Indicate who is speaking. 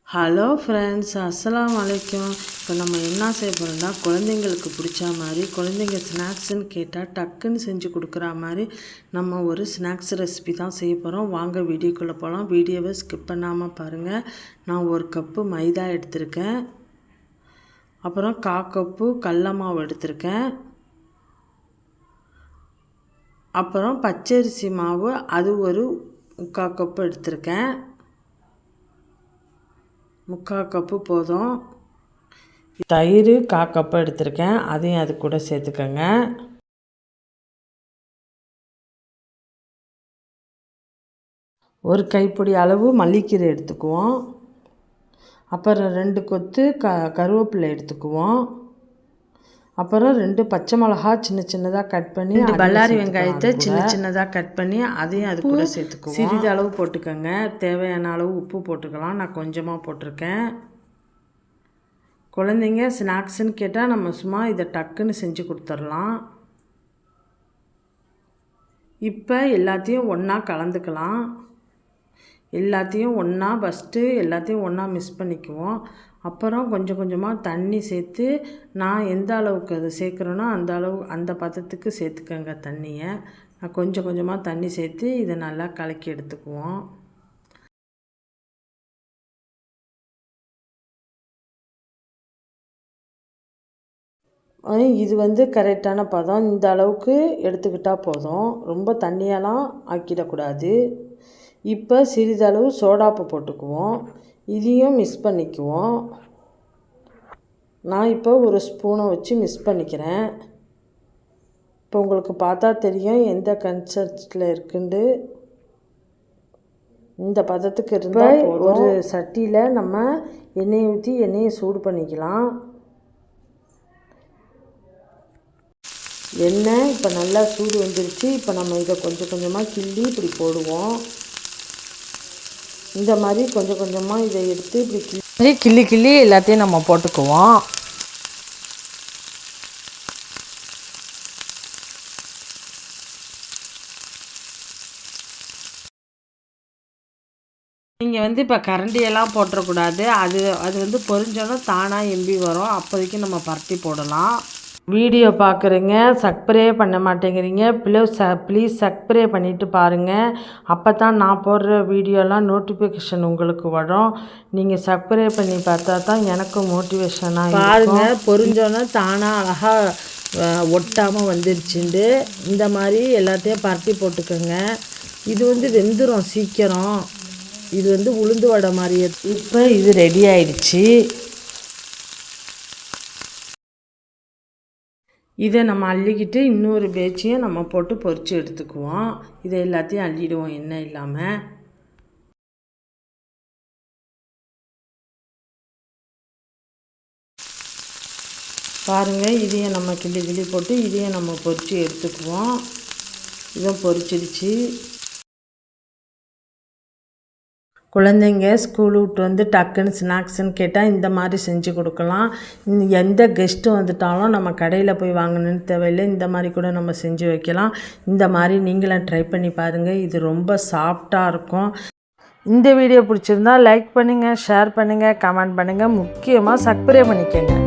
Speaker 1: Hello friends, அஸ்ஸலாமு அலைக்கும். இப்போ நம்ம என்ன செய்ய போகிறோம்னா, குழந்தைங்களுக்கு பிடிச்ச மாதிரி குழந்தைங்க ஸ்நாக்ஸ்ன்னு கேட்டால் டக்குன்னு செஞ்சு கொடுக்குற மாதிரி நம்ம ஒரு ஸ்நாக்ஸ் ரெசிபி தான் செய்ய போகிறோம். வாங்க வீடியோக்குள்ளே போகலாம். வீடியோவை ஸ்கிப் பண்ணாமல் பாருங்கள். நான் 1 கப்பு மைதா எடுத்திருக்கேன். அப்புறம் 1/4 கப்பு கடல மாவு எடுத்திருக்கேன். அப்புறம் பச்சரிசி மாவு அது ஒரு 3/4 கப்பு எடுத்திருக்கேன். 3/4 கப்பு போதும். தயிர் 1/4 கப்பு எடுத்திருக்கேன், அதையும் அது கூட சேர்த்துக்கோங்க. ஒரு கைப்பிடி அளவு மல்லிக்கீரை எடுத்துக்குவோம். அப்புறம் 2 கொத்து கருவேப்பிலை எடுத்துக்குவோம். அப்புறம் 2 பச்சை மிளகா சின்ன சின்னதாக கட் பண்ணி, 2 பல்லாரி வெங்காயத்தை சின்ன சின்னதாக கட் பண்ணி அதையும் அது கூட சேர்த்துக்குவோம். சிறிது அளவு போட்டுக்கோங்க. தேவையான அளவு உப்பு போட்டுக்கலாம். நான் கொஞ்சமாக போட்டிருக்கேன். குழந்தைங்க ஸ்நாக்ஸ்ன்னு கேட்டால் நம்ம சும்மா இதை டக்குன்னு செஞ்சு கொடுத்துடலாம். இப்போ எல்லாத்தையும் ஒன்றா கலந்துக்கலாம். எல்லாத்தையும் ஒன்றா ஃபஸ்ட்டு எல்லாத்தையும் ஒன்றா மிக்ஸ் பண்ணிக்குவோம். அப்புறம் கொஞ்சம் கொஞ்சமாக தண்ணி சேர்த்து, நான் எந்த அளவுக்கு அதை சேர்க்குறேனோ அந்த பதத்துக்கு சேர்த்துக்கங்க தண்ணியை. நான் கொஞ்சம் கொஞ்சமாக தண்ணி சேர்த்து இதை நல்லா கலக்கி எடுத்துக்குவோம். இது கரெக்டான பதம். இந்த அளவுக்கு எடுத்துக்கிட்டால் போதும். ரொம்ப தண்ணியெல்லாம் ஆக்கிடக்கூடாது. இப்போ சிறிதளவு சோடாப்பு போட்டுக்குவோம். இதையும் மிக்ஸ் பண்ணிக்குவோம். நான் இப்போ ஒரு ஸ்பூனை வச்சு மிக்ஸ் பண்ணிக்கிறேன். இப்போ உங்களுக்கு பார்த்தா தெரியும் எந்த கன்சிஸ்டன்சியில் இருக்குண்டு. இந்த பதத்துக்கு இருந்தால் ஒரு சட்டியில் நம்ம எண்ணெயை ஊற்றி எண்ணெயை சூடு பண்ணிக்கலாம். எண்ணெய் இப்போ நல்லா சூடு வந்துருச்சு. இப்போ நம்ம இதை கொஞ்சம் கொஞ்சமாக கிள்ளி இப்படி போடுவோம். இந்த மாதிரி கொஞ்சம் கொஞ்சமாக இதை எடுத்து இப்படி கிள்ளி எல்லாத்தையும் நம்ம போட்டுக்குவோம். நீங்கள் இப்போ கரண்டியெல்லாம் போட்டுறக்கூடாது. அது பொரிஞ்சோன்னா தானாக எம்பி வரும். அப்போதைக்கு நம்ம பரட்டி போடலாம். வீடியோ பார்க்குறீங்க, சப்ஸ்கிரைப் பண்ண மாட்டேங்கிறீங்க. ப்ளீஸ் சப்ஸ்கிரைப் பண்ணிவிட்டு பாருங்கள். அப்போ தான் நான் போடுற வீடியோலாம் நோட்டிஃபிகேஷன் உங்களுக்கு வரும். நீங்கள் சப்ஸ்கிரைப் பண்ணி பார்த்தா தான் எனக்கு மோட்டிவேஷனாக பாருங்கள். பொரிஞ்சோன்னா தானாக அழகாக ஒட்டாமல் வந்துருச்சுண்டு. இந்த மாதிரி எல்லாத்தையும் பரட்டி போட்டுக்கோங்க. இது வெந்துடும் சீக்கிரம். இது உளுந்து வடை மாதிரியே. இப்போ இது ரெடி ஆயிடுச்சு. இதை நம்ம அள்ளிக்கிட்டு இன்னொரு பேட்சையும் நம்ம போட்டு பொரித்து எடுத்துக்குவோம். இதை எல்லாத்தையும் அள்ளிடுவோம் எண்ணெய் இல்லாமல். பாருங்கள், இதையும் நம்ம கிள்ளி போட்டு இதையும் நம்ம பொரித்து எடுத்துக்குவோம். இதுவும் பொரிச்சிடுச்சு. குழந்தைங்க ஸ்கூல் விட்டு டக்குன்னு ஸ்நாக்ஸ்ன்னு கேட்டால் இந்த மாதிரி செஞ்சு கொடுக்கலாம். எந்த கெஸ்ட்டு வந்துட்டாலும் நம்ம கடையில் போய் வாங்கணுன்னு தேவையில்லை. இந்த மாதிரி கூட நம்ம செஞ்சு வைக்கலாம். இந்த மாதிரி நீங்களும் ட்ரை பண்ணி பாருங்கள். இது ரொம்ப சாஃப்டாக இருக்கும். இந்த வீடியோ பிடிச்சிருந்தா லைக் பண்ணுங்கள், ஷேர் பண்ணுங்கள், கமெண்ட் பண்ணுங்கள். முக்கியமாக சப்ஸ்கிரைப் பண்ணிக்கோங்க.